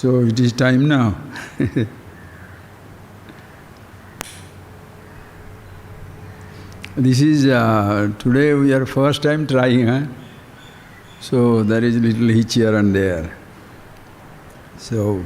So it is time now. This is, today we are first time trying, so there is little hitch here and there. So,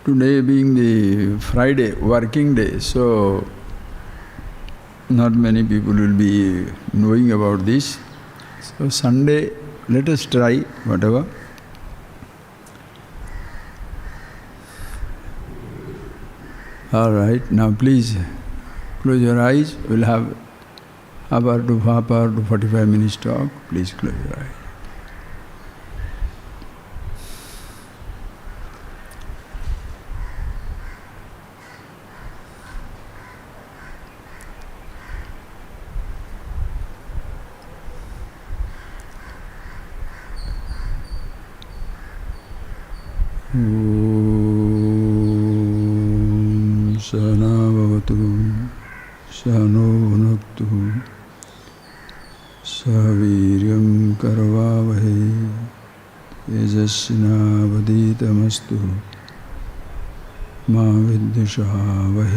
today being the Friday, working day, so not many people will be knowing about this. So Sunday, let us try whatever. All right, now please close your eyes. We'll have half hour to 45 minutes talk. Please close your eyes. Sanavavatu Sano Bhunaktu Saviryam Karavavahe Yajasvina Vaditamastu Ma Vidyashavahe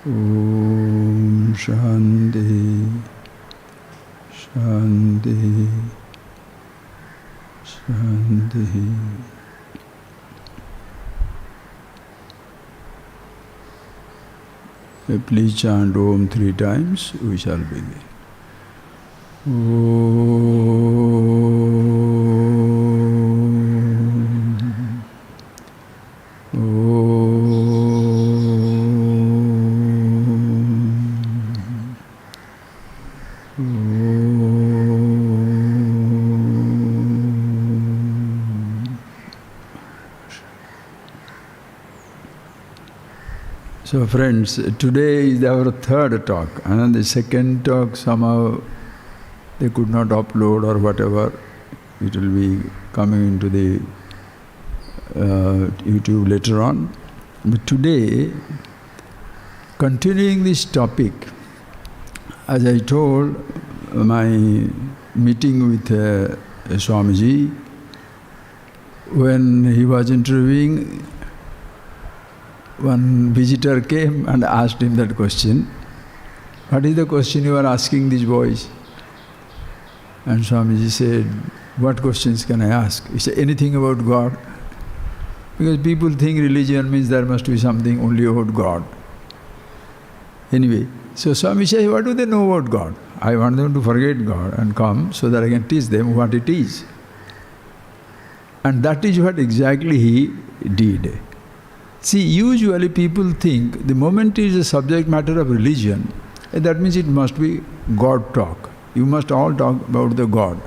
Om Shanti Shanti Shanti. Please chant Om 3 times, we shall begin. Om. So friends, today is our third talk, and the second talk somehow they could not upload or whatever. It will be coming into the YouTube later on. But today, continuing this topic, as I told my meeting with Swamiji, when he was interviewing, one visitor came and asked him that question. What is the question you are asking these boys? And Swamiji said, what questions can I ask? He said, anything about God. Because people think religion means there must be something only about God. Anyway, so Swami said, what do they know about God? I want them to forget God and come so that I can teach them what it is. And that is what exactly he did. See, usually people think the moment it is a subject matter of religion, that means it must be God talk. You must all talk about the God.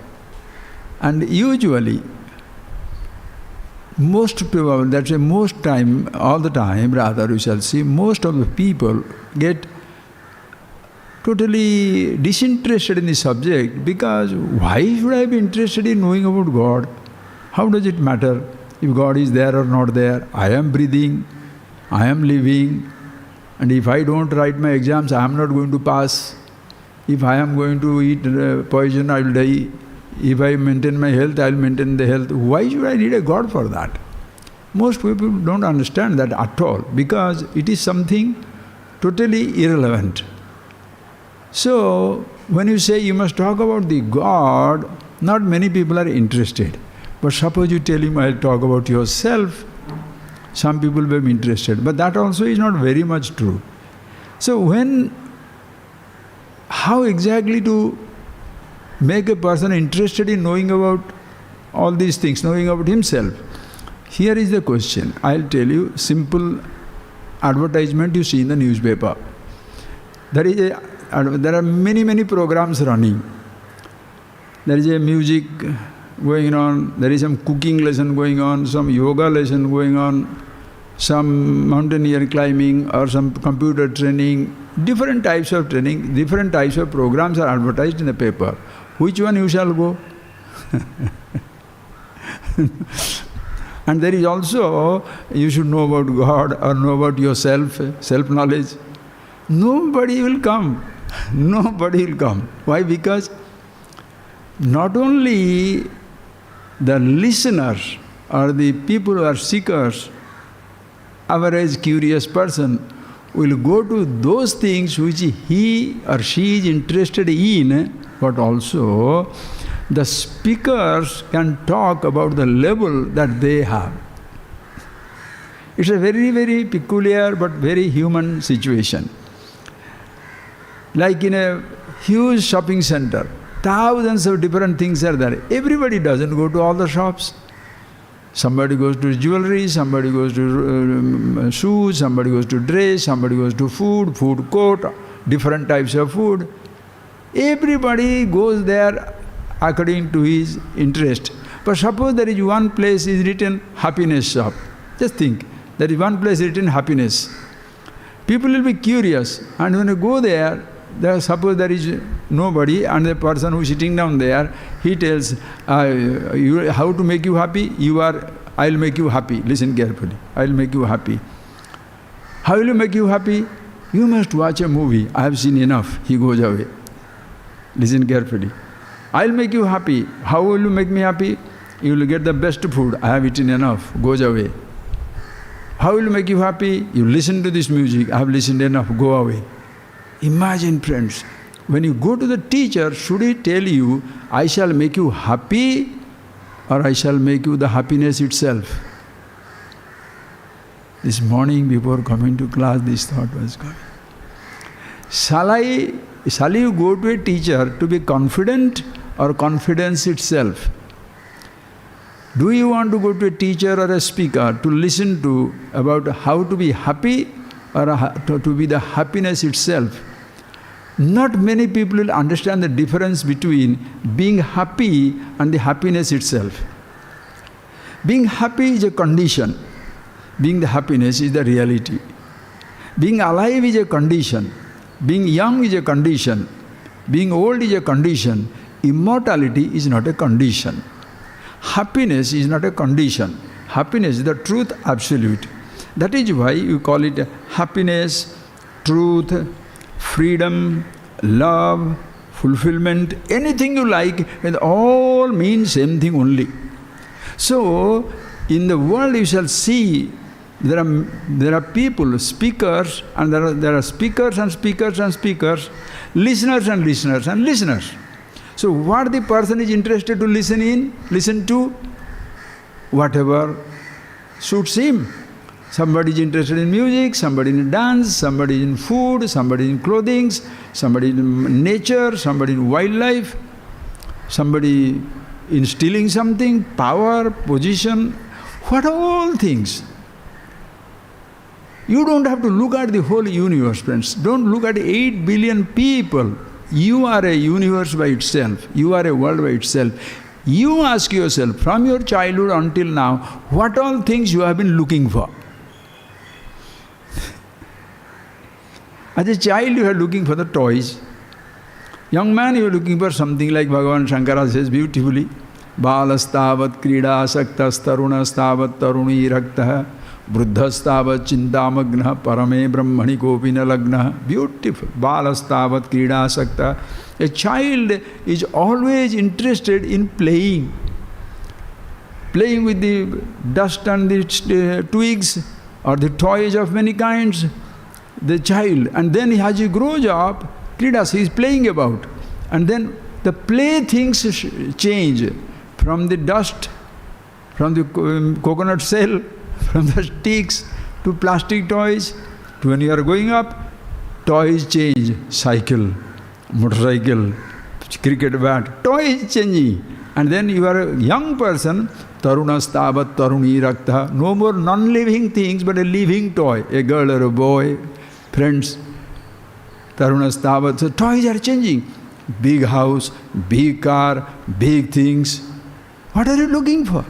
And usually, most people, that's why most time, all the time rather, you shall see, most of the people get totally disinterested in the subject because why should I be interested in knowing about God? How does it matter if God is there or not there? I am breathing, I am living, and if I don't write my exams, I am not going to pass. If I am going to eat poison, I will die. If I maintain my health, I will maintain the health. Why should I need a God for that? Most people don't understand that at all because it is something totally irrelevant. So, when you say you must talk about the God, not many people are interested. But suppose you tell him, I'll talk about yourself, some people will be interested. But that also is not very much true. So how exactly to make a person interested in knowing about all these things, knowing about himself? Here is the question. I'll tell you, simple advertisement you see in the newspaper. There are many programs running. There is a music going on, there is some cooking lesson going on, some yoga lesson going on, some mountaineer climbing or some computer training, Different types of training, different types of programs are advertised in the paper. Which one you shall go? And there is also, you should know about God or know about yourself, self-knowledge. Nobody will come. Nobody will come. Why? Because not only the listeners or the people who are seekers, average curious person, will go to those things which he or she is interested in, but also the speakers can talk about the level that they have. It's a very, very peculiar but very human situation. Like in a huge shopping center, thousands of different things are there. Everybody doesn't go to all the shops. Somebody goes to jewelry, somebody goes to shoes, somebody goes to dress, somebody goes to food court, different types of food. Everybody goes there according to his interest. But suppose there is one place is written happiness shop. Just think, there is one place written happiness. People will be curious, and when you go there, suppose there is nobody, and the person who is sitting down there, he tells, how to make you happy? I'll make you happy. Listen carefully. I'll make you happy. How will you make you happy? You must watch a movie. I have seen enough. He goes away. Listen carefully. I'll make you happy. How will you make me happy? You will get the best food. I have eaten enough. Goes away. How will you make you happy? You listen to this music. I have listened enough. Go away. Imagine, friends, when you go to the teacher, should he tell you, I shall make you happy, or I shall make you the happiness itself? This morning before coming to class, this thought was coming. Shall you go to a teacher to be confident or confidence itself? Do you want to go to a teacher or a speaker to listen to about how to be happy or to be the happiness itself? Not many people will understand the difference between being happy and the happiness itself. Being happy is a condition. Being the happiness is the reality. Being alive is a condition. Being young is a condition. Being old is a condition. Immortality is not a condition. Happiness is not a condition. Happiness is the truth absolute. That is why you call it happiness, truth, freedom, love, fulfillment, anything you like, it all means same thing only. So, in the world you shall see there are people, speakers, and there are speakers and speakers and speakers, listeners and listeners and listeners. So what the person is interested to listen to? Whatever suits him. Somebody is interested in music, somebody in dance, somebody in food, somebody in clothing, somebody in nature, somebody in wildlife, somebody in stealing something, power, position, what all things. You don't have to look at the whole universe, friends. Don't look at 8 billion people. You are a universe by itself. You are a world by itself. You ask yourself, from your childhood until now, what all things you have been looking for? As a child, you are looking for the toys. Young man, you are looking for something like Bhagavan Shankara says beautifully, Balastavat krida saktas tarunastavat taruni raktah Bruddhastavat chintamagna parame brahmani kopina lagna. Beautiful. Balastavat krida sakta. A child is always interested in playing. Playing with the dust and the twigs or the toys of many kinds. The child. And then as he grows up, kridas he is playing about. And then the playthings change from the dust, from the coconut shell, from the sticks to plastic toys, to when you are going up, toys change, cycle, motorcycle, cricket bat, toys changing. And then you are a young person, tarunastavat taruni rakta, no more non-living things but a living toy, a girl or a boy, friends, tarunastavat, so toys are changing. Big house, big car, big things. What are you looking for?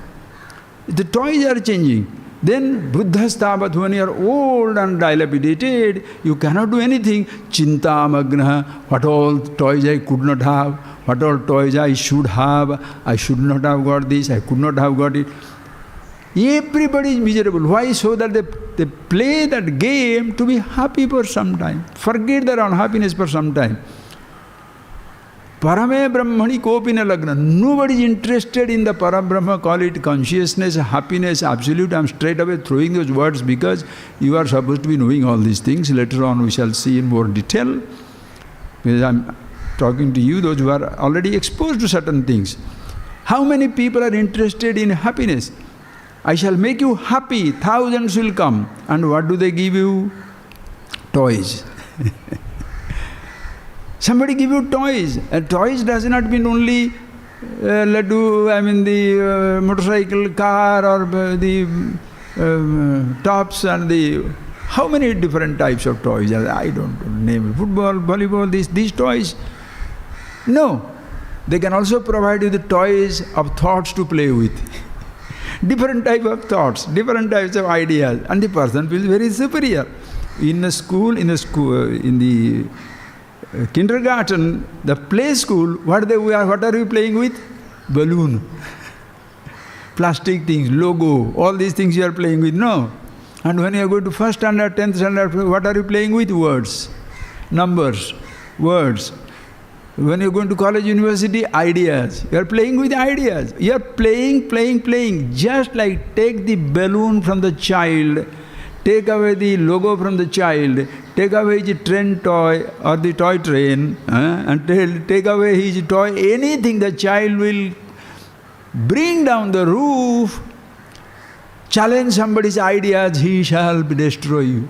The toys are changing. Then Vruddhastavat, when you are old and dilapidated, you cannot do anything. Chinta magna, what all toys I could not have, what all toys I should have, I should not have got this, I could not have got it. Everybody is miserable. Why? So that they play that game to be happy for some time. Forget their unhappiness for some time. Parame Brahmani kopina lagna. Nobody is interested in the Parabrahma, call it consciousness, happiness, absolute. I am straight away throwing those words because you are supposed to be knowing all these things. Later on we shall see in more detail. Because I am talking to you, those who are already exposed to certain things. How many people are interested in happiness? I shall make you happy, thousands will come. And what do they give you? Toys. Somebody give you toys. And toys does not mean only the motorcycle, car, or the tops and the... How many different types of toys? I don't name it. Football, volleyball, these toys. No. They can also provide you the toys of thoughts to play with. Different type of thoughts, different types of ideas. And the person feels very superior. In the kindergarten, the play school, what are you playing with? Balloon, plastic things, logo, all these things you are playing with. No. And when you are going to first standard, 10th standard, what are you playing with? Words, numbers, words. When you are going to college, university, ideas. You are playing with ideas. You are playing. Just like take the balloon from the child, take away the logo from the child, take away his train toy or the toy train, and take away his toy, anything the child will bring down the roof, challenge somebody's ideas, he shall destroy you.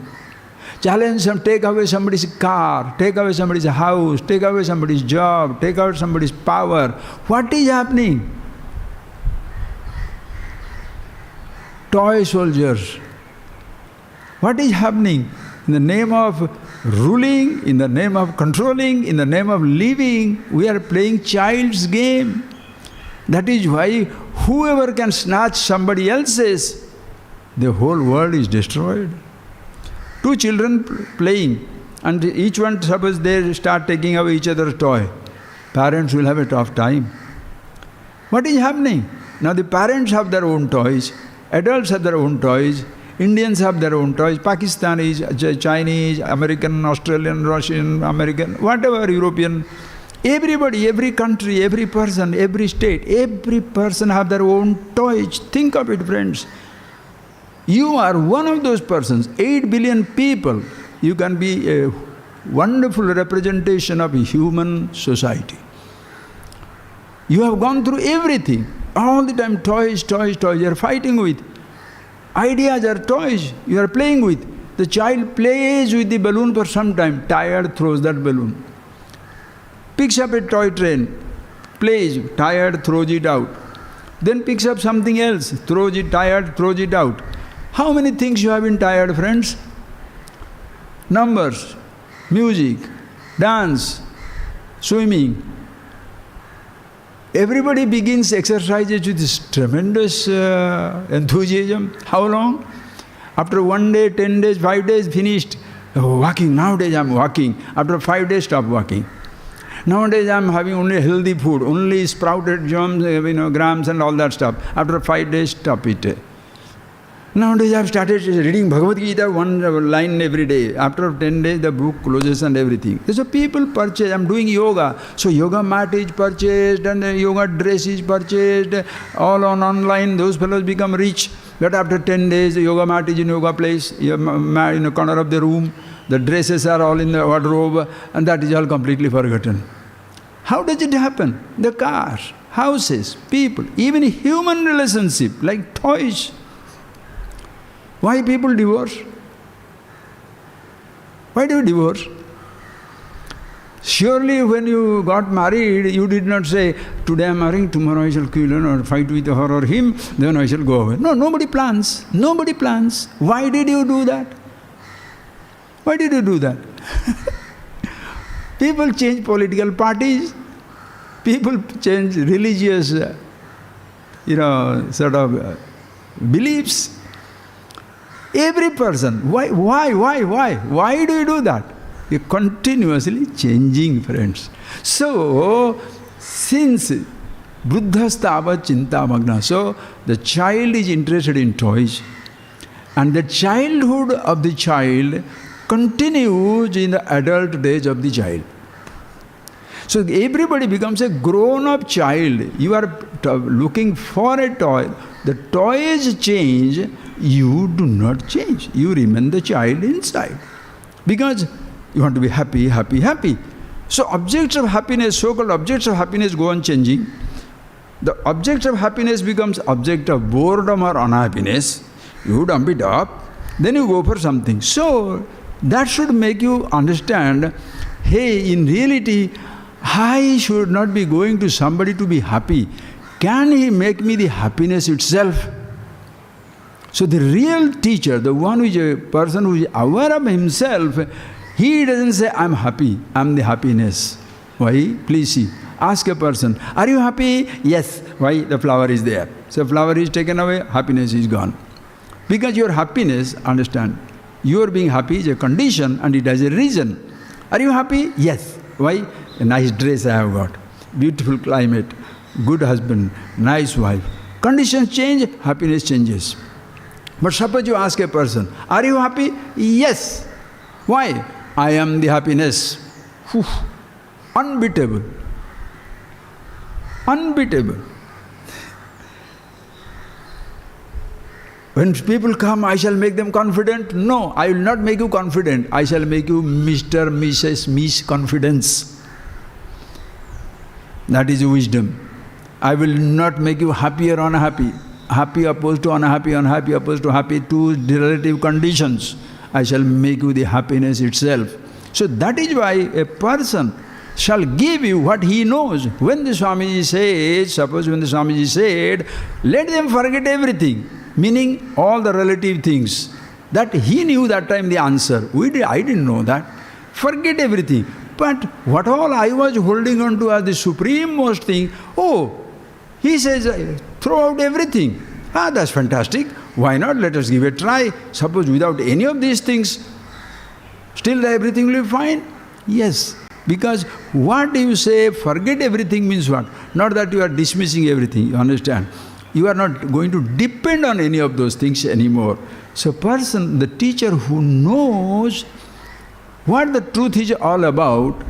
Challenge some, take away somebody's car, take away somebody's house, take away somebody's job, take out somebody's power. What is happening? Toy soldiers. What is happening? In the name of ruling, in the name of controlling, in the name of living, we are playing child's game. That is why whoever can snatch somebody else's, the whole world is destroyed. Two children playing, and each one, suppose they start taking away each other's toy. Parents will have a tough time. What is happening? Now the parents have their own toys, adults have their own toys, Indians have their own toys, Pakistanis, Chinese, American, Australian, Russian, American, whatever, European. Everybody, every country, every person, every state, every person have their own toys. Think of it, friends. You are one of those persons, 8 billion people. You can be a wonderful representation of a human society. You have gone through everything. All the time, toys. You are fighting with. Ideas are toys you are playing with. The child plays with the balloon for some time, tired, throws that balloon. Picks up a toy train, plays, tired, throws it out. Then picks up something else, throws it, tired, throws it out. How many things you have been tired, friends? Numbers, music, dance, swimming. Everybody begins exercises with this tremendous enthusiasm. How long? After 1 day, 10 days, 5 days, finished. Oh, walking, nowadays I am walking. After 5 days, stop walking. Nowadays I am having only healthy food, only sprouted germs, grams and all that stuff. After 5 days, stop it. Nowadays I have started reading Bhagavad Gita, one line every day. After 10 days the book closes and everything. So people purchase, I am doing yoga. So yoga mat is purchased and yoga dress is purchased, all on online. Those fellows become rich. But after 10 days the yoga mat is in yoga place, mat in the corner of the room. The dresses are all in the wardrobe and that is all completely forgotten. How does it happen? The cars, houses, people, even human relationship like toys. Why people divorce? Why do you divorce? Surely when you got married, you did not say, today I am marrying, tomorrow I shall kill her or fight with her or him, then I shall go away. No, nobody plans. Nobody plans. Why did you do that? Why did you do that? People change political parties. People change religious, sort of beliefs. Every person. Why? Why do you do that? You're continuously changing, friends. So, since Buddhastava Chintamagna, so the child is interested in toys, and the childhood of the child continues in the adult age of the child. So everybody becomes a grown-up child. You are looking for a toy. The toys change, you do not change. You remain the child inside. Because you want to be happy, happy, happy. So objects of happiness, so-called objects of happiness go on changing. The object of happiness becomes object of boredom or unhappiness. You dump it up, then you go for something. So that should make you understand, hey, in reality, I should not be going to somebody to be happy. Can he make me the happiness itself? So the real teacher, the one who is a person who is aware of himself, he doesn't say, I'm happy, I'm the happiness. Why? Please see. Ask a person, are you happy? Yes. Why? The flower is there. So flower is taken away, happiness is gone. Because your happiness, understand, your being happy is a condition and it has a reason. Are you happy? Yes. Why? A nice dress I have got, beautiful climate, good husband, nice wife. Conditions change, happiness changes. But suppose you ask a person, are you happy? Yes. Why? I am the happiness. Whew. Unbeatable. Unbeatable. When people come, I shall make them confident. No, I will not make you confident. I shall make you Mr., Mrs., Miss Confidence. That is wisdom. I will not make you happy or unhappy. Happy opposed to unhappy, unhappy opposed to happy, two relative conditions. I shall make you the happiness itself. So that is why a person shall give you what he knows. When the Swamiji says, suppose when the Swamiji said, let them forget everything, meaning all the relative things, that he knew that time the answer. I didn't know that. Forget everything. But what all I was holding on to as the supreme most thing, he says, throw out everything. That's fantastic. Why not? Let us give a try. Suppose without any of these things, still everything will be fine? Yes. Because what you say, forget everything means what? Not that you are dismissing everything, you understand? You are not going to depend on any of those things anymore. So person, the teacher who knows what the truth is all about,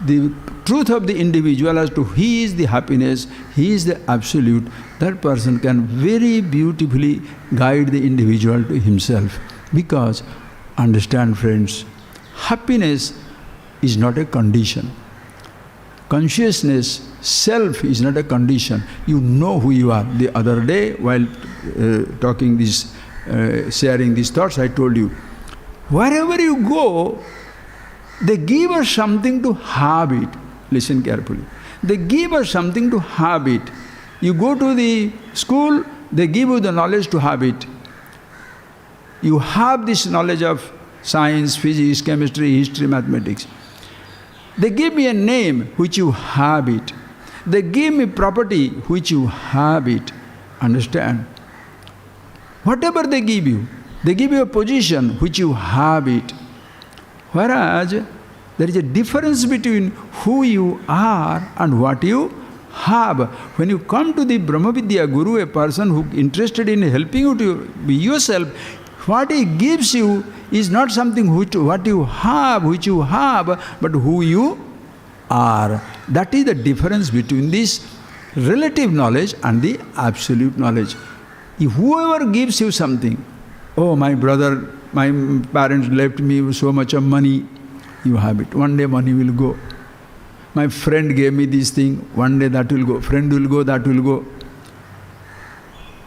the truth of the individual as to he is the happiness, he is the absolute, that person can very beautifully guide the individual to himself. Because, understand friends, happiness is not a condition. Consciousness, self is not a condition. You know who you are. The other day, while talking this, sharing these thoughts, I told you, wherever you go, they give us something to have it. Listen carefully. They give us something to have it. You go to the school, they give you the knowledge to have it. You have this knowledge of science, physics, chemistry, history, mathematics. They give me a name which you have it. They give me property which you have it. Understand? Whatever they give you a position which you have it. Whereas there is a difference between who you are and what you have. When you come to the Brahmavidya Guru, a person who is interested in helping you to be yourself, what he gives you is not something which you have, but who you are. That is the difference between this relative knowledge and the absolute knowledge. If whoever gives you something, my brother, my parents left me so much of money, you have it. One day money will go. My friend gave me this thing, one day that will go. Friend will go, that will go.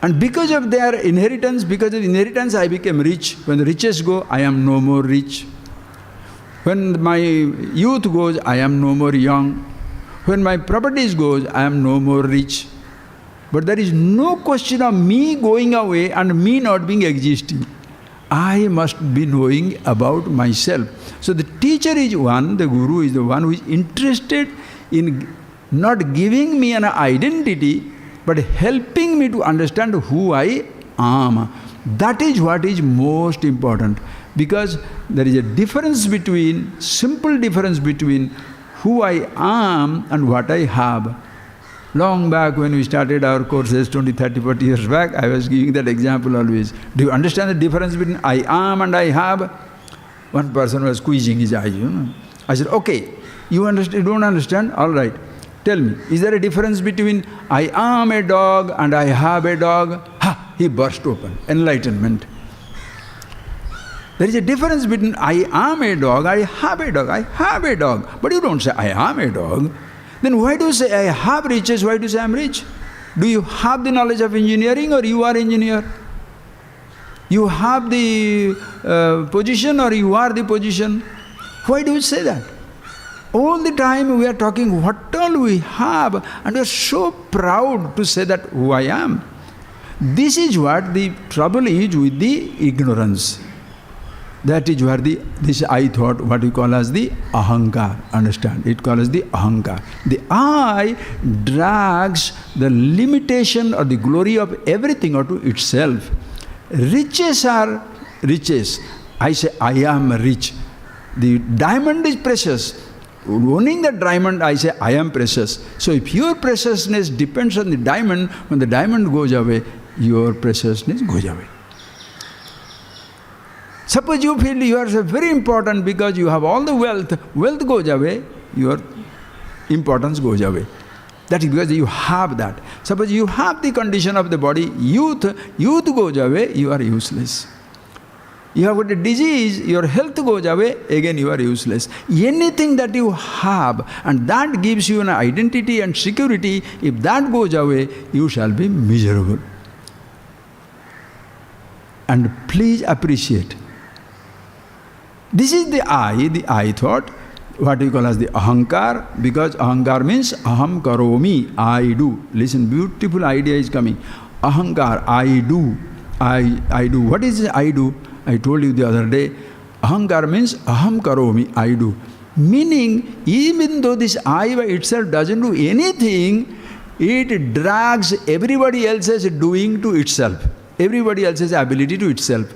And because of their inheritance, I became rich. When the riches go, I am no more rich. When my youth goes, I am no more young. When my properties goes, I am no more rich. But there is no question of me going away and me not being existing. I must be knowing about myself. So the teacher is one, the Guru is the one who is interested in not giving me an identity, but helping me to understand who I am. That is what is most important, because there is a difference between, simple difference between who I am and what I have. Long back when we started our courses 20, 30, 40 years back, I was giving that example always. Do you understand the difference between I am and I have? One person was squeezing his eyes, I said, okay, you don't understand? All right. Tell me, is there a difference between I am a dog and I have a dog? Ha! He burst open. Enlightenment. There is a difference between I am a dog, I have a dog, I have a dog. But you don't say I am a dog. Then why do you say I have riches? Why do you say I am rich? Do you have the knowledge of engineering or you are engineer? You have the position or you are the position? Why do you say that? All the time we are talking what all we have, and we are so proud to say that who I am. This is what the trouble is with the ignorance. That is where this I thought, what we call as the ahankar, understand? It calls as the ahankar. The I drags the limitation or the glory of everything onto itself. Riches are riches. I say I am rich. The diamond is precious. Owning the diamond, I say I am precious. So if your preciousness depends on the diamond, when the diamond goes away, your preciousness goes away. Suppose you feel you are very important because you have all the wealth, wealth goes away, your importance goes away. That is because you have that. Suppose you have the condition of the body, youth goes away, you are useless. You have got a disease, your health goes away, again you are useless. Anything that you have, and that gives you an identity and security, if that goes away, you shall be miserable. And please appreciate. This is the I thought, what we call as the ahankar, because ahankar means aham karomi, I do. Listen, beautiful idea is coming. Ahankar, I do. I do. What is I do? I told you the other day, ahankar means aham karomi, I do. Meaning, even though this I by itself doesn't do anything, it drags everybody else's doing to itself. Everybody else's ability to itself.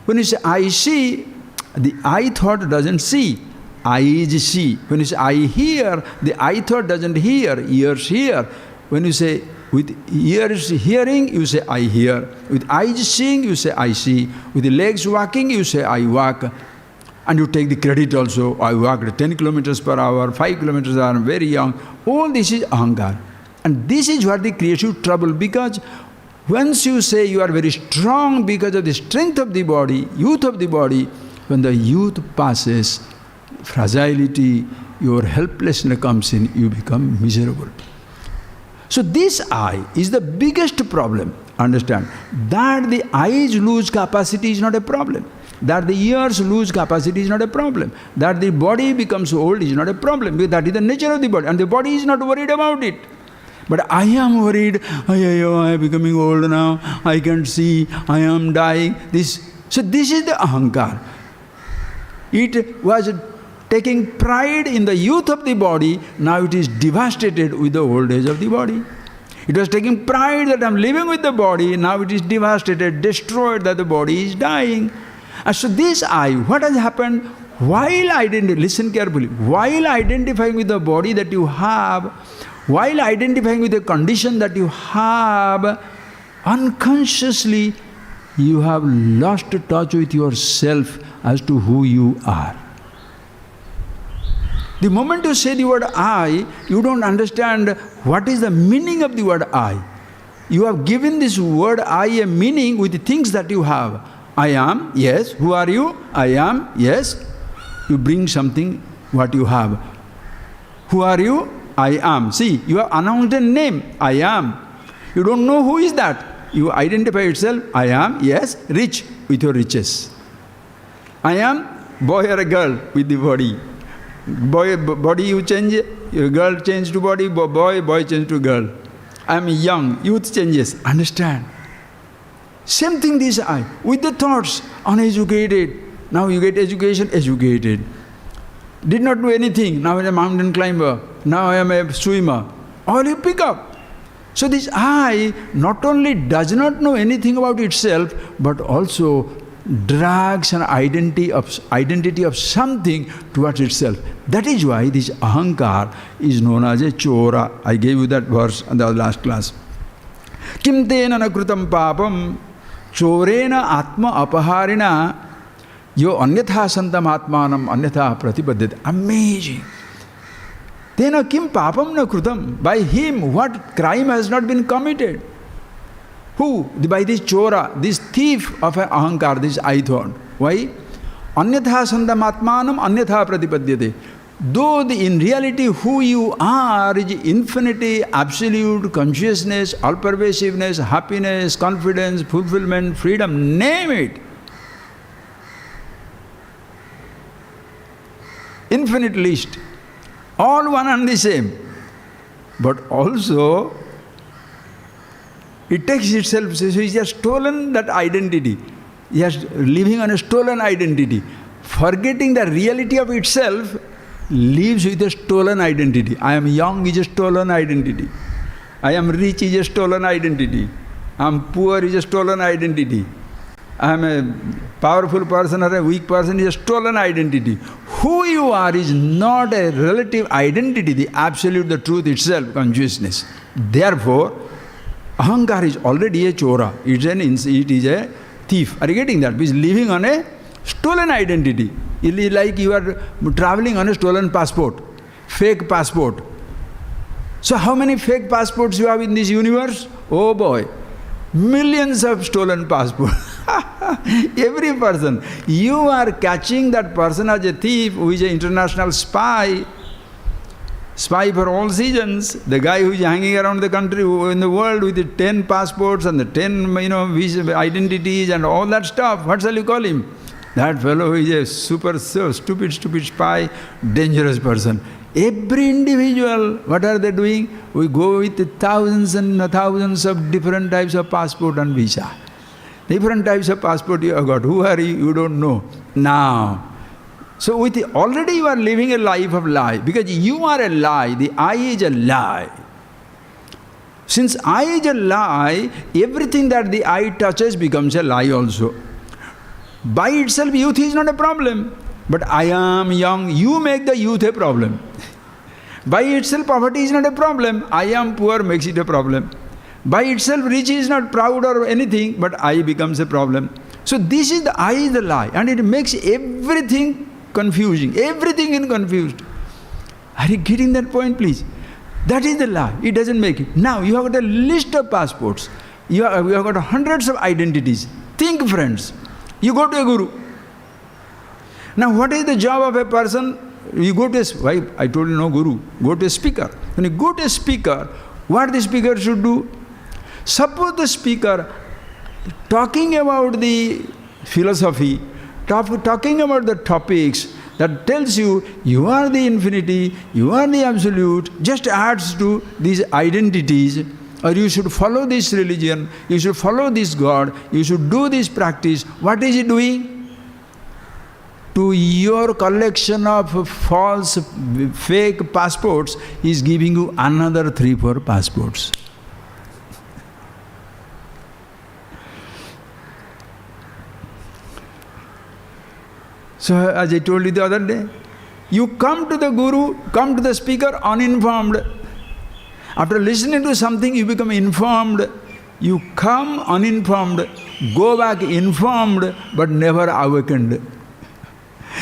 When you say I see, the I thought doesn't see, eyes see. When you say I hear, the I thought doesn't hear, ears hear. When you say with ears hearing, you say I hear. With eyes seeing, you say I see. With the legs walking, you say I walk. And you take the credit also. I walked 10 kilometers per hour, 5 kilometers per hour, I'm very young. All this is ahankar. And this is what creates you trouble, because once you say you are very strong because of the strength of the body, youth of the body, when the youth passes, fragility, your helplessness comes in, you become miserable. So this I is the biggest problem. Understand, that the eyes lose capacity is not a problem. That the ears lose capacity is not a problem. That the body becomes old is not a problem, because that is the nature of the body, and the body is not worried about it. But I am worried, I am becoming old now, I can't see, I am dying. So this is the ahankar. It was taking pride in the youth of the body, now it is devastated with the old age of the body. It was taking pride that I am living with the body, now it is devastated, destroyed, that the body is dying. And so this I, what has happened? Listen carefully, while identifying with the body that you have, while identifying with the condition that you have, unconsciously you have lost touch with yourself as to who you are. The moment you say the word I, you don't understand what is the meaning of the word I. You have given this word I a meaning with the things that you have. I am, yes. Who are you? I am, yes. You bring something, what you have. Who are you? I am. See, you have announced a name. I am. You don't know who is that. You identify yourself. I am, yes, rich with your riches. I am boy or a girl with the body. Body you change, your girl change to body, boy change to girl. I am young, youth changes. Understand? Same thing this I. With the thoughts, uneducated. Now you get education, educated. Did not do anything, now I am a mountain climber. Now I am a swimmer. All you pick up. So this I not only does not know anything about itself, but also drags an identity of something towards itself. That is why this ahankar is known as a chora. I gave you that verse in the last class. Kim tena na krutam papam chorena atma apaharina yo anyatha santam atmanam anyatha pratipadyate. Amazing. Tena kim papam na krutam. By him, what crime has not been committed? Who? By this chora, this thief of an ahankar, this I thought. Why? Anyatha santam atmanam anyatha pratipadyate. Though in reality who you are is infinity, absolute consciousness, all-pervasiveness, happiness, confidence, fulfillment, freedom, name it. Infinite list. All one and the same. But also, it takes itself, so he has stolen that identity. He is living on a stolen identity. Forgetting the reality of itself, lives with a stolen identity. I am young is a stolen identity. I am rich is a stolen identity. I am poor is a stolen identity. I am a powerful person or a weak person is a stolen identity. Who you are is not a relative identity, the absolute, the truth itself, consciousness. Therefore, ahankar is already a chora. It is a thief. Are you getting that? It is living on a stolen identity. It is like you are traveling on a stolen passport, fake passport. So how many fake passports you have in this universe? Oh boy, millions of stolen passports. Every person. You are catching that person as a thief who is an international spy for all seasons. The guy who is hanging around the country, in the world with the 10 passports and the 10 identities and all that stuff. What shall you call him? That fellow is a stupid spy, dangerous person. Every individual, what are they doing? We go with thousands and thousands of different types of passport and visa. Different types of passport you have got. Who are you? You don't know. Now, so already you are living a life of lie. Because you are a lie, the I is a lie. Since I is a lie, everything that the I touches becomes a lie also. By itself, youth is not a problem. But I am young, you make the youth a problem. By itself, poverty is not a problem. I am poor makes it a problem. By itself, rich is not proud or anything, but I becomes a problem. So this is the I is the lie. And it makes everything confusing. Everything is confused. Are you getting that point, please? That is the lie. It doesn't make it. Now, you have got a list of passports. You have got hundreds of identities. Think, friends. You go to a guru. Now, what is the job of a person? You go to I told you no guru. Go to a speaker. When you go to a speaker, what the speaker should do? Suppose the speaker talking about the philosophy, talking about the topics that tells you, you are the infinity, you are the absolute, just adds to these identities. Or you should follow this religion, you should follow this God, you should do this practice. What is he doing? To your collection of false, fake passports, he is giving you another 3-4 passports. So, as I told you the other day, you come to the guru, come to the speaker uninformed. After listening to something, you become informed. You come uninformed, go back informed, but never awakened.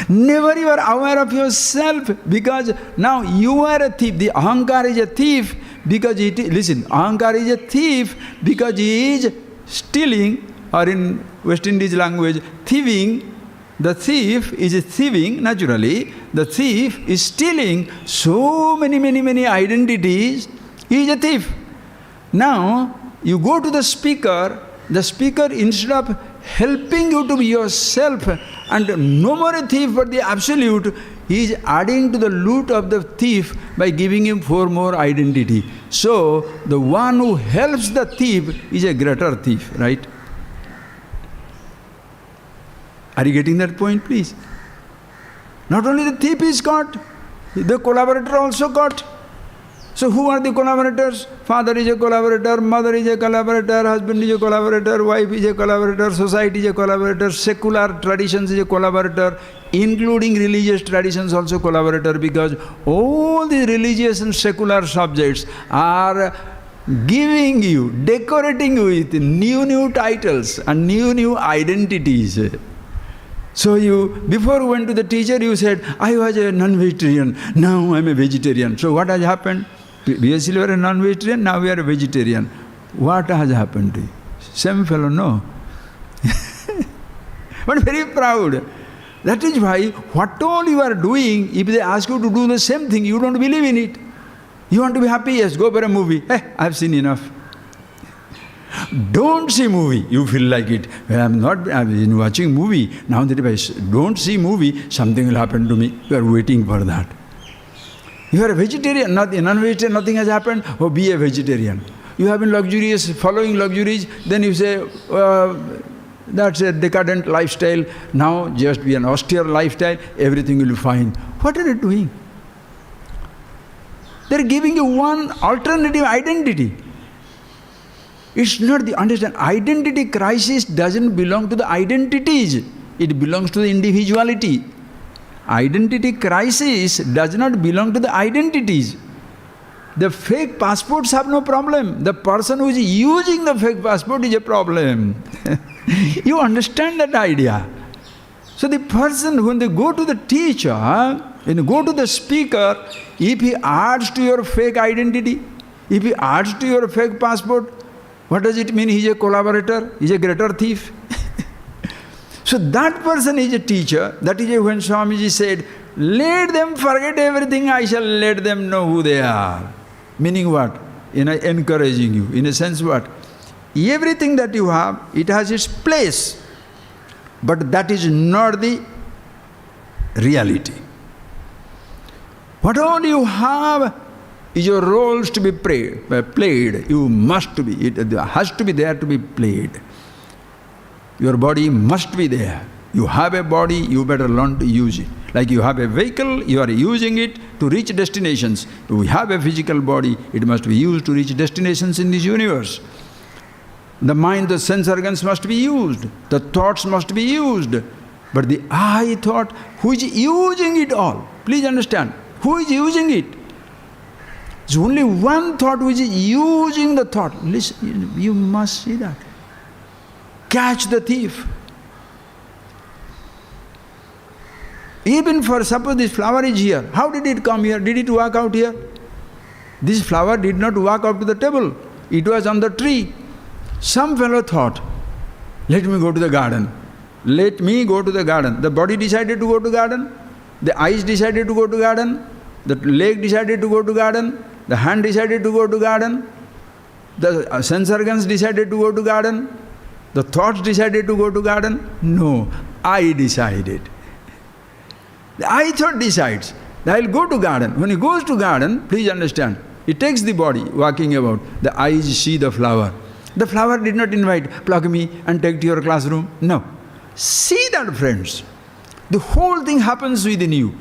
Never you are aware of yourself, because now you are a thief. The ahankar is a thief because ahankar is a thief because he is stealing, or in West Indies language, thieving. The thief is thieving, naturally. The thief is stealing so many identities. He is a thief. Now, you go to the speaker instead of helping you to be yourself and no more a thief but the absolute, he is adding to the loot of the thief by giving him 4 more identity. So, the one who helps the thief is a greater thief, right? Are you getting that point, please? Not only the thief is caught, the collaborator also caught. So who are the collaborators? Father is a collaborator, mother is a collaborator, husband is a collaborator, wife is a collaborator, society is a collaborator, secular traditions is a collaborator, including religious traditions also collaborator, because all the religious and secular subjects are giving you, decorating you with new titles and new identities. So you, before you went to the teacher, you said, I was a non-vegetarian, now I'm a vegetarian. So what has happened? Previously you were a non-vegetarian, now you are a vegetarian. What has happened to you? Same fellow, no. But very proud. That is why what all you are doing, if they ask you to do the same thing, you don't believe in it. You want to be happy? Yes, go for a movie. Hey, I've seen enough. Don't see movie. You feel like it. Well, I've been watching movie. Now that if I don't see movie, something will happen to me. You are waiting for that. You are a vegetarian, non-vegetarian, nothing has happened. Oh, be a vegetarian. You have been luxurious, following luxuries, then you say, that's a decadent lifestyle. Now just be an austere lifestyle, everything will be fine. What are they doing? They are giving you one alternative identity. It's not the, understand, identity crisis doesn't belong to the identities. It belongs to the individuality. Identity crisis does not belong to the identities. The fake passports have no problem. The person who is using the fake passport is a problem. You understand that idea? So the person, when they go to the teacher, when you go to the speaker, if he adds to your fake identity, if he adds to your fake passport, what does it mean? He is a collaborator, he is a greater thief. So that person is a teacher. That is when Swamiji said, let them forget everything, I shall let them know who they are. Meaning what? Encouraging you. In a sense what? Everything that you have, it has its place. But that is not the reality. What all you have is your roles to be played. You must be. It has to be there to be played. Your body must be there. You have a body, you better learn to use it. Like you have a vehicle, you are using it to reach destinations. We have a physical body, it must be used to reach destinations in this universe. The mind, the sense organs must be used. The thoughts must be used. But the I thought, who is using it all? Please understand, who is using it? There's only one thought which is using the thought. Listen, you must see that. Catch the thief. Even for suppose this flower is here, how did it come here? Did it walk out here? This flower did not walk out to the table. It was on the tree. Some fellow thought, let me go to the garden. Let me go to the garden. The body decided to go to garden. The eyes decided to go to garden. The leg decided to go to garden. The hand decided to go to garden. The sense organs decided to go to garden. The thoughts decided to go to garden. No, I decided. The I thought decides that I will go to garden. When he goes to garden, please understand, he takes the body walking about. The eyes see the flower. The flower did not invite, pluck me and take to your classroom. No. See that, friends. The whole thing happens within you.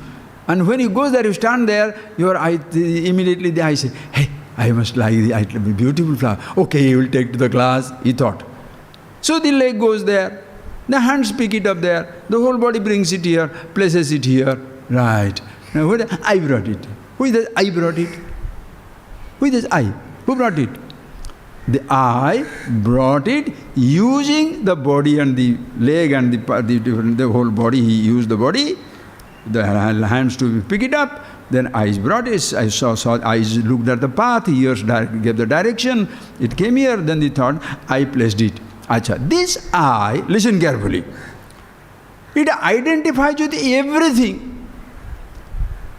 And when you go there, you stand there, your eye, immediately the eye says, hey, I must like the beautiful flower. Okay, he will take to the class, he thought. So the leg goes there, the hands pick it up there, the whole body brings it here, places it here. Right. Now, I brought it. Who is that? I brought it. Who is this I? Who brought it? The I brought it using the body and the leg and the whole body. He used the body, the hands to pick it up. Then eyes brought it. I saw eyes looked at the path, ears gave the direction. It came here. Then the thought, I placed it. Acha. This I, listen carefully, it identifies with everything.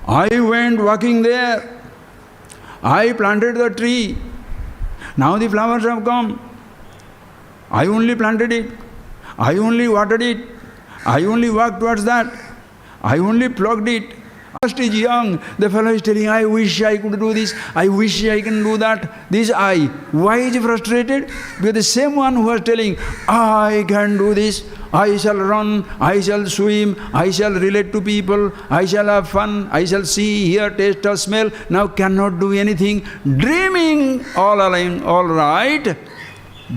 I went walking there. I planted the tree. Now the flowers have come. I only planted it. I only watered it. I only walked towards that. I only plucked it. First is young. The fellow is telling, I wish I could do this. I wish I can do that. This I. Why is he frustrated? Because the same one who was telling, I can do this, I shall run, I shall swim, I shall relate to people, I shall have fun, I shall see, hear, taste or smell, now cannot do anything. Dreaming all along, all right,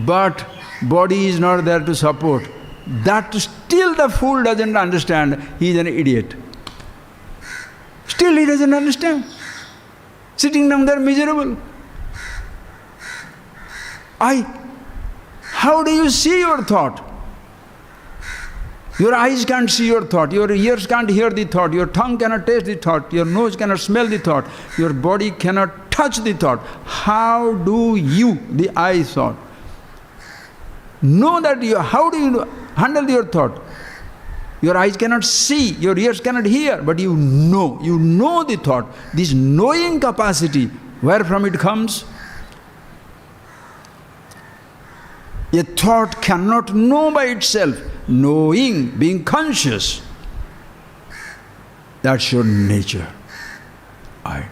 but body is not there to support. That still the fool doesn't understand, he is an idiot. Still he doesn't understand. Sitting down there miserable. How do you see your thought? Your eyes can't see your thought, your ears can't hear the thought, your tongue cannot taste the thought, your nose cannot smell the thought, your body cannot touch the thought. How do you, the I thought, know that how do you handle your thought? Your eyes cannot see, your ears cannot hear, but you know the thought. This knowing capacity, where from it comes? A thought cannot know by itself. Knowing, being conscious, that's your nature. I know.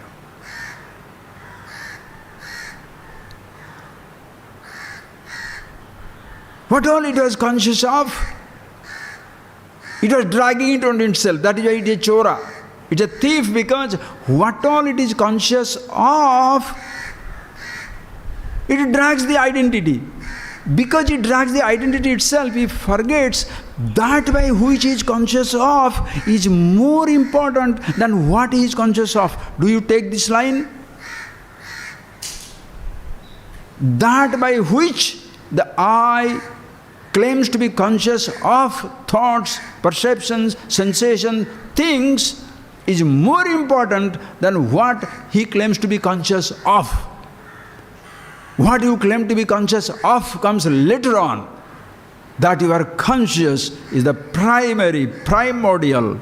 What all it was conscious of? It was dragging it on itself. That is why it is chora. It's a thief, because what all it is conscious of, it drags the identity. Because it drags the identity itself, he forgets that by which he is conscious of is more important than what he is conscious of. Do you take this line? That by which the I claims to be conscious of thoughts, perceptions, sensations, things is more important than what he claims to be conscious of. What you claim to be conscious of comes later on. That you are conscious is the primary, primordial,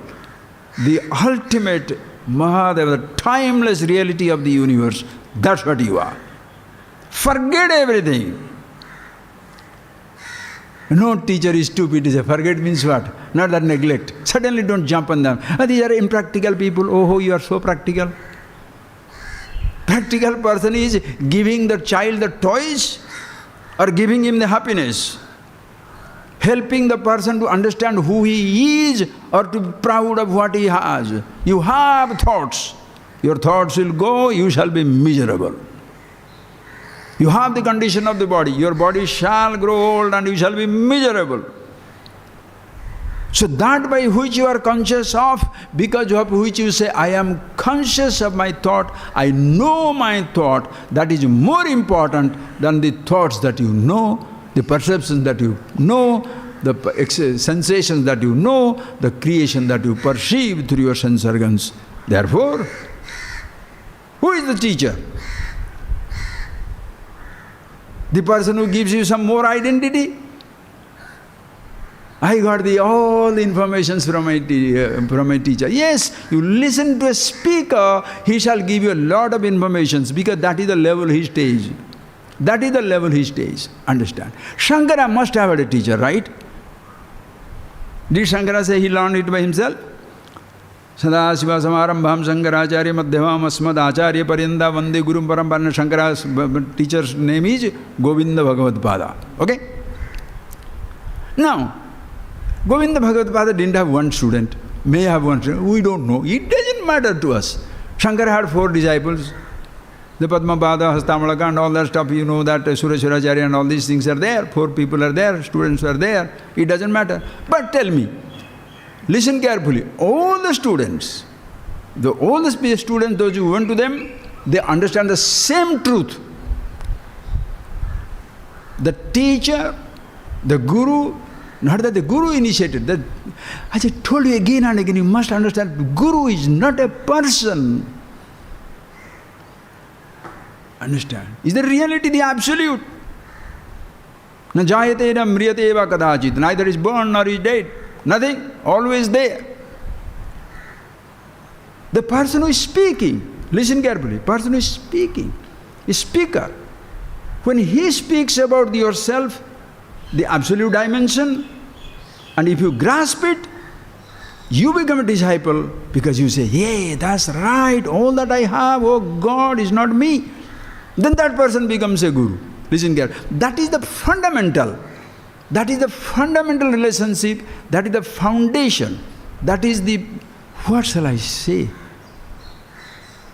the ultimate Mahadeva, the timeless reality of the universe. That's what you are. Forget everything. No teacher is stupid. Forget means what? Not that neglect. Suddenly don't jump on them. These are impractical people. Oh, you are so practical. Practical person is giving the child the toys or giving him the happiness. Helping the person to understand who he is or to be proud of what he has. You have thoughts. Your thoughts will go, you shall be miserable. You have the condition of the body. Your body shall grow old and you shall be miserable. So that by which you are conscious of, because of which you say, I am conscious of my thought, I know my thought, that is more important than the thoughts that you know, the perceptions that you know, the sensations that you know, the creation that you perceive through your sense organs. Therefore, who is the teacher? The person who gives you some more identity? I got all the informations from my teacher. Yes, you listen to a speaker, he shall give you a lot of informations because that is the level he stays. That is the level he stays. Understand? Shankara must have had a teacher, right? Did Shankara say he learned it by himself? Sadasiva samarambham Shankaracharya madhyavam asmad acharya parinda vande gurum parampara. Shankara's teacher's name is Govinda Bhagavad Pada. Okay? Now, Govinda Bhagavad Pada didn't have one student, may have one student, we don't know. It doesn't matter to us. Shankara had 4 disciples. The Padmapada, Hastamalaka and all that stuff, you know that Sureshwaracharya and all these things are there. 4 people are there, students are there. It doesn't matter. But tell me, listen carefully, all the students, those who went to them, they understand the same truth. The teacher, the guru, not that the guru initiated, that as I told you again and again, you must understand, the guru is not a person. Understand? Is the reality the absolute? Na jayate na mriyate va kadachit. Neither is born nor is dead. Nothing. Always there. The person who is speaking, listen carefully, person who is speaking, a speaker, when he speaks about yourself, the absolute dimension, and if you grasp it, you become a disciple because you say, yeah, that's right, all that I have, oh God, is not me. Then that person becomes a guru. Listen carefully. That is the fundamental. That is the fundamental relationship, that is the foundation, that is the, what shall I say?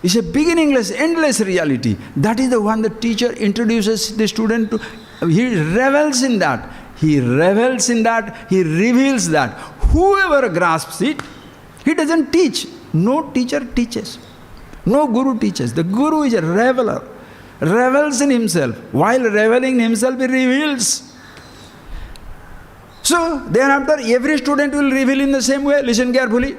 It's a beginningless, endless reality. That is the one the teacher introduces the student to. He revels in that. He revels in that. He reveals that. Whoever grasps it, he doesn't teach. No teacher teaches. No guru teaches. The guru is a reveler. Revels in himself. While reveling in himself, he reveals. So, thereafter, every student will reveal in the same way. Listen carefully.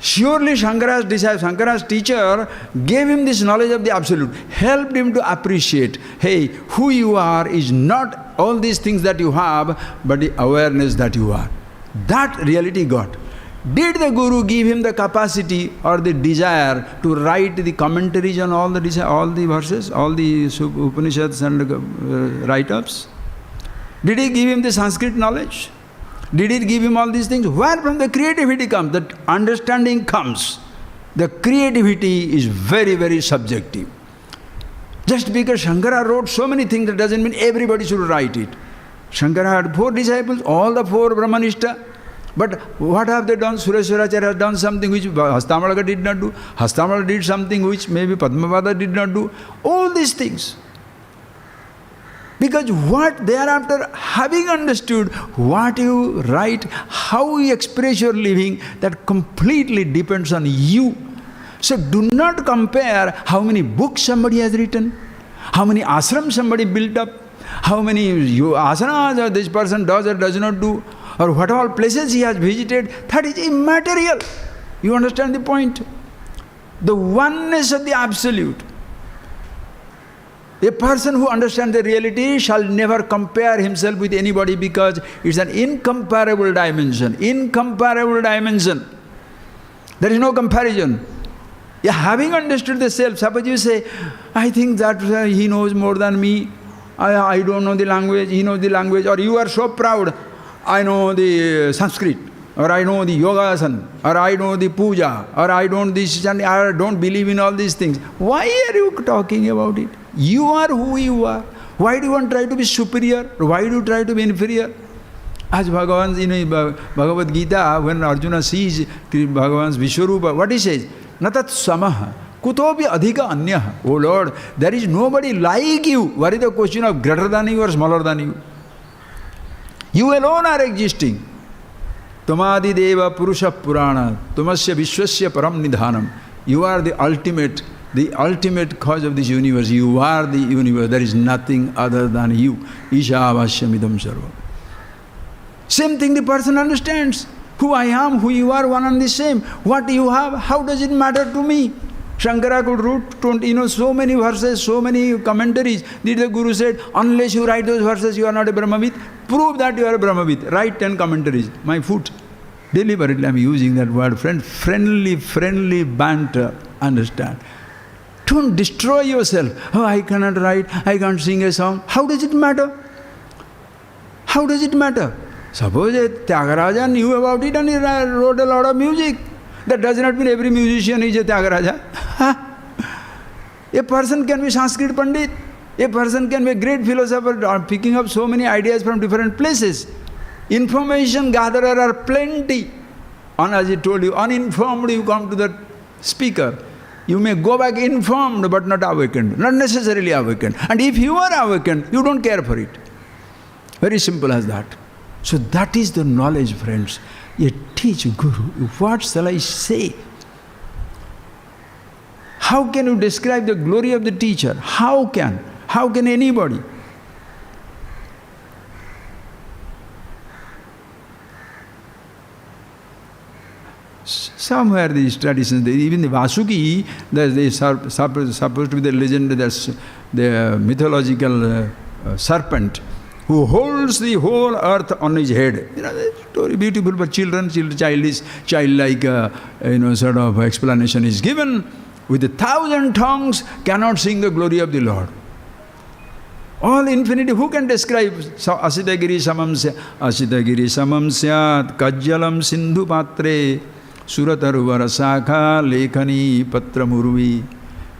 Surely Shankara's disciple, Shankara's teacher gave him this knowledge of the Absolute, helped him to appreciate, hey, who you are is not all these things that you have, but the awareness that you are. That reality got. Did the Guru give him the capacity or the desire to write the commentaries on all the verses, all the Upanishads and write-ups? Did he give him the Sanskrit knowledge? Did it give him all these things? Where from the creativity comes? That understanding comes. The creativity is very, very subjective. Just because Shankara wrote so many things, that doesn't mean everybody should write it. Shankara had 4 disciples, all the 4 Brahmanishta. But what have they done? Sureshwaracharya has done something which Hastamalaka did not do. Hastamalaka did something which maybe Padmapada did not do. All these things. Because what thereafter, having understood what you write, how you express your living, that completely depends on you. So do not compare how many books somebody has written, how many ashrams somebody built up, how many asanas this person does or does not do, or what all places he has visited. That is immaterial. You understand the point? The oneness of the Absolute. A person who understands the reality shall never compare himself with anybody, because it's an incomparable dimension. Incomparable dimension. There is no comparison. Yeah, having understood the self, suppose you say, I think that he knows more than me, I don't know the language, he knows the language, or you are so proud, I know the Sanskrit, or I know the Yogasana, or I know the Puja, or I don't this, and I don't believe in all these things. Why are you talking about it? You are who you are. Why do you want to try to be superior? Why do you try to be inferior? As Bhagavan in Bhagavad Gita, when Arjuna sees Bhagavan's Vishwarupa, what he says? Natat samaha kutopi adhika anyaha. Oh Lord, there is nobody like you. What is the question of greater than you or smaller than you? You alone are existing. Tamadi deva purusha purana, tamasya vishwasya param nidhanam. You are the ultimate cause of this universe. You are the universe. There is nothing other than you. Isha avashyamidam sarvam. Same thing the person understands. Who I am, who you are, one and the same. What you have, how does it matter to me? Shankara could write so many verses, so many commentaries. Did the Guru said, unless you write those verses, you are not a Brahmavid? Prove that you are a Brahmavid. Write 10 commentaries. My foot. Deliberately I am using that word, friendly banter. Understand? Don't destroy yourself. Oh, I cannot write, I can't sing a song. How does it matter? How does it matter? Suppose Tyagaraja knew about it and he wrote a lot of music. That does not mean every musician is a Tyagaraja. A person can be Sanskrit Pandit. A person can be a great philosopher, picking up so many ideas from different places. Information gatherer are plenty. And as I told you, uninformed you come to that speaker. You may go back informed but not awakened, not necessarily awakened. And if you are awakened, you don't care for it. Very simple as that. So that is the knowledge, friends. You teach Guru. What shall I say? How can you describe the glory of the teacher? How can anybody? Somewhere these traditions, even the Vasuki, they are supposed to be the legend, the mythological serpent who holds the whole earth on his head. The story beautiful for children, childlike, sort of explanation is given. With 1,000 tongues cannot sing the glory of the Lord. All infinity, who can describe Asitagiri samam syat kajjalam sindhu patre Surataruvara sakha lekhani patramurvi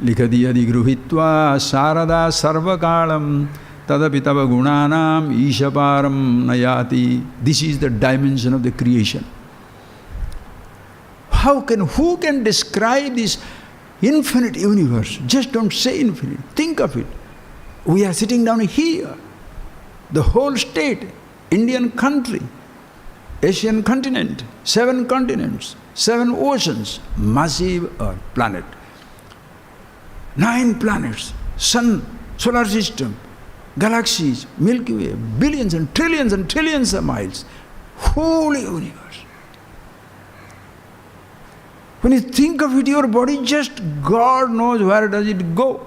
likhadi adi gruhitva sarada sarvakalam tadapi tava gunanam ishaparam nayati. This is the dimension of the creation. Who can describe this infinite universe? Just don't say infinite. Think of it. We are sitting down here. The whole state, Indian country, Asian continent, 7 continents, 7 oceans, massive Earth, planet. 9 planets, sun, solar system, galaxies, Milky Way, billions and trillions of miles. Whole universe. When you think of it, your body just, God knows where does it go.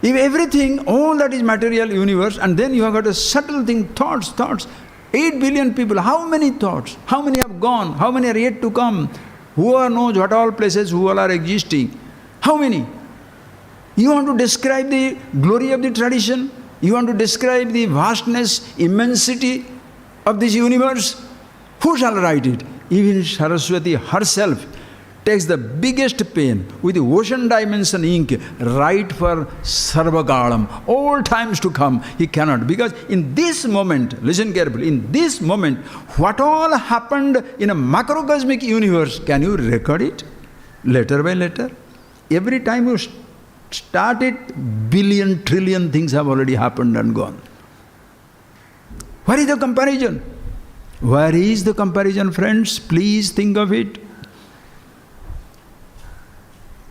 If everything, all that is material universe, and then you have got a subtle thing, thoughts. 8 billion people, how many thoughts? How many have gone? How many are yet to come? Who knows what all places, who all are existing? How many? You want to describe the glory of the tradition? You want to describe the vastness, immensity of this universe? Who shall write it? Even Saraswati herself takes the biggest pain with the ocean dimension ink, write for Sarvakalam, all times to come. He cannot, because in this moment, listen carefully, in this moment, what all happened in a macrocosmic universe, can you record it? Letter by letter? Every time you start it, billion, trillion things have already happened and gone. Where is the comparison? Where is the comparison, friends? Please think of it.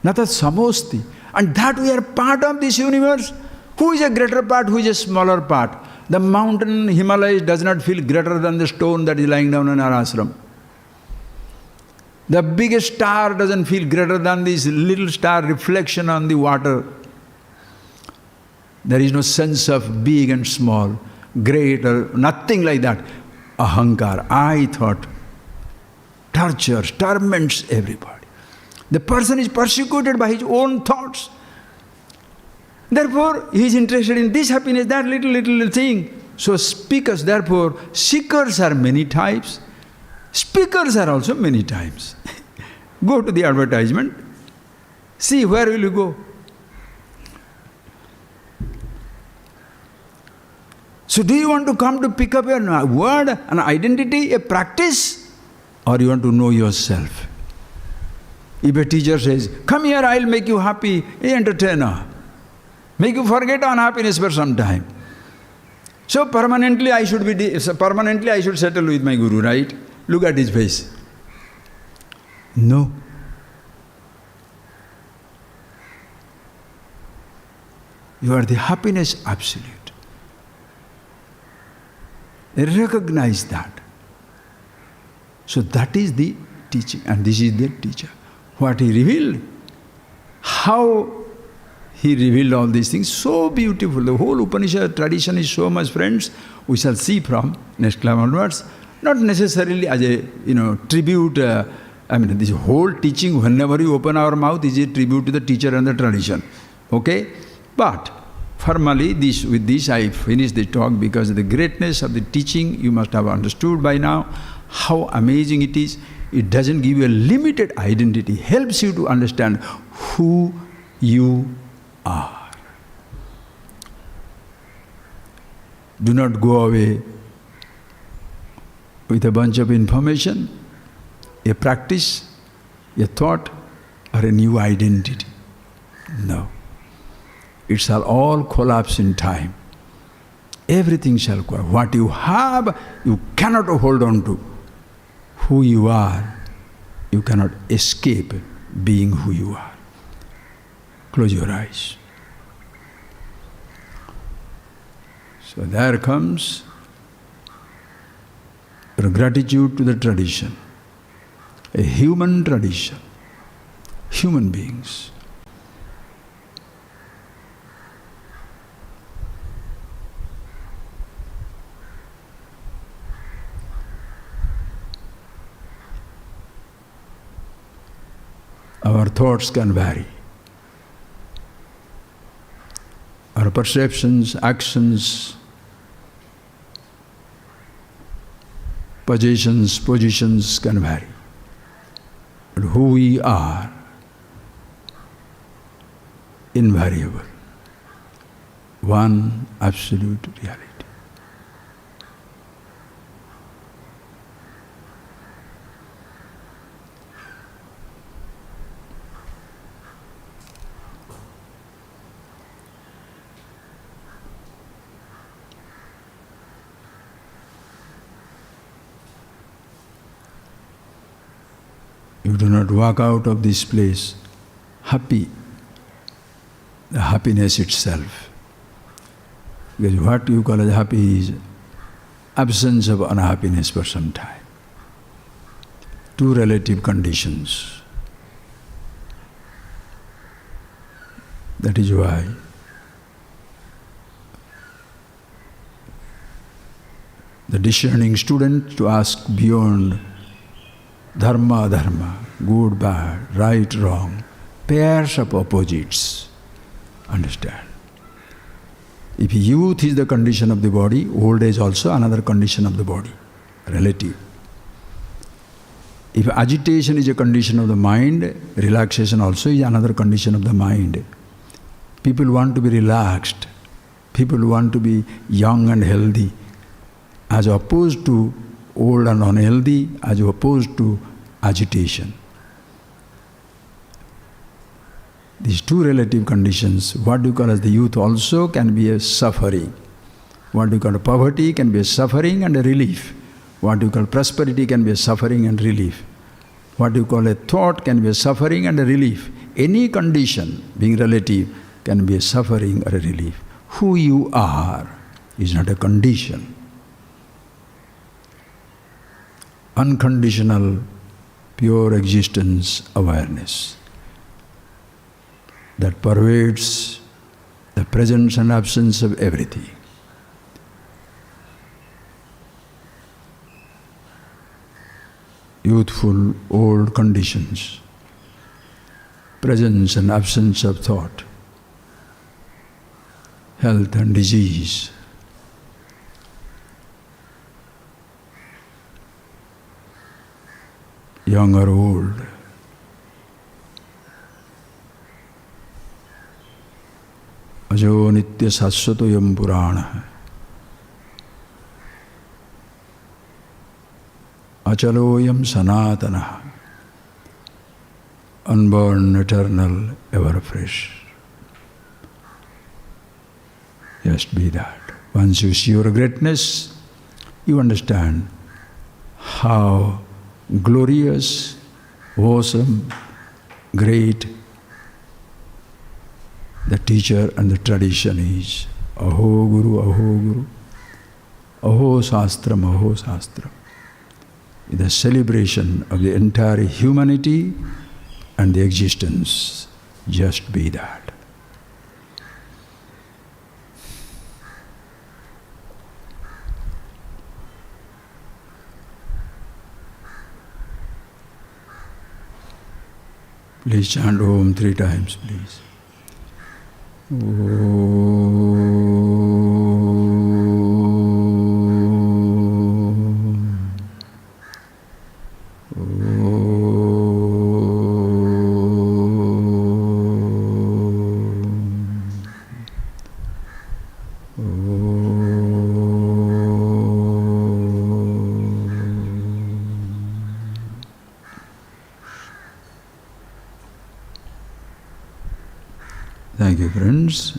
Nata samosti. And that we are part of this universe. Who is a greater part, who is a smaller part? The mountain Himalayas does not feel greater than the stone that is lying down in our ashram. The biggest star doesn't feel greater than this little star reflection on the water. There is no sense of big and small, great or nothing like that. Ahankar, I thought, tortures, torments everybody. The person is persecuted by his own thoughts. Therefore, he is interested in this happiness, that little thing. So speakers, therefore, seekers are many types. Speakers are also many types. Go to the advertisement. See, where will you go? So do you want to come to pick up a word, an identity, a practice? Or you want to know yourself? If a teacher says, come here, I'll make you happy, a entertainer. Make you forget unhappiness for some time. So permanently I should settle with my guru, right? Look at his face. No. You are the happiness absolute. Recognize that. So that is the teaching, and this is the teacher. What he revealed, how he revealed all these things, so beautiful. The whole Upanishad tradition is so much, friends, we shall see from next class onwards. Not necessarily as a, tribute, this whole teaching, whenever you open our mouth, is a tribute to the teacher and the tradition. Okay? But formally, with this I finish the talk, because the greatness of the teaching you must have understood by now, how amazing it is. It doesn't give you a limited identity, helps you to understand who you are. Do not go away with a bunch of information, a practice, a thought, or a new identity. No. It shall all collapse in time. Everything shall collapse. What you have, you cannot hold on to. Who you are, you cannot escape being who you are. Close your eyes. So there comes your gratitude to the tradition, a human tradition, human beings. Our thoughts can vary. Our perceptions, actions, positions can vary. But who we are, invariable. one absolute reality. You do not walk out of this place happy, the happiness itself. Because what you call as happy is absence of unhappiness for some time. Two relative conditions. That is why the discerning student to ask beyond dharma, adharma, good, bad, right, wrong, pairs of opposites. Understand? If youth is the condition of the body, old age also another condition of the body, relative. If agitation is a condition of the mind, relaxation also is another condition of the mind. People want to be relaxed. People want to be young and healthy, as opposed to old and unhealthy, as opposed to agitation. These two relative conditions, what you call as the youth also can be a suffering. What you call poverty can be a suffering and a relief. What you call prosperity can be a suffering and relief. What you call a thought can be a suffering and a relief. Any condition being relative can be a suffering or a relief. Who you are is not a condition. Unconditional, pure existence awareness that pervades the presence and absence of everything. Youthful, old conditions, presence and absence of thought, health and disease, young or old, ajo nitya saswato yam purana, achaloyam sanatana, unborn, eternal, ever fresh. Just be that. Once you see your greatness, you understand how glorious, awesome, great the teacher and the tradition is. Aho Guru, Aho Guru, Aho Shastram, Aho Shastram. The celebration of the entire humanity and the existence. Just be that. Please chant Om 3 times, please. Thank you, friends.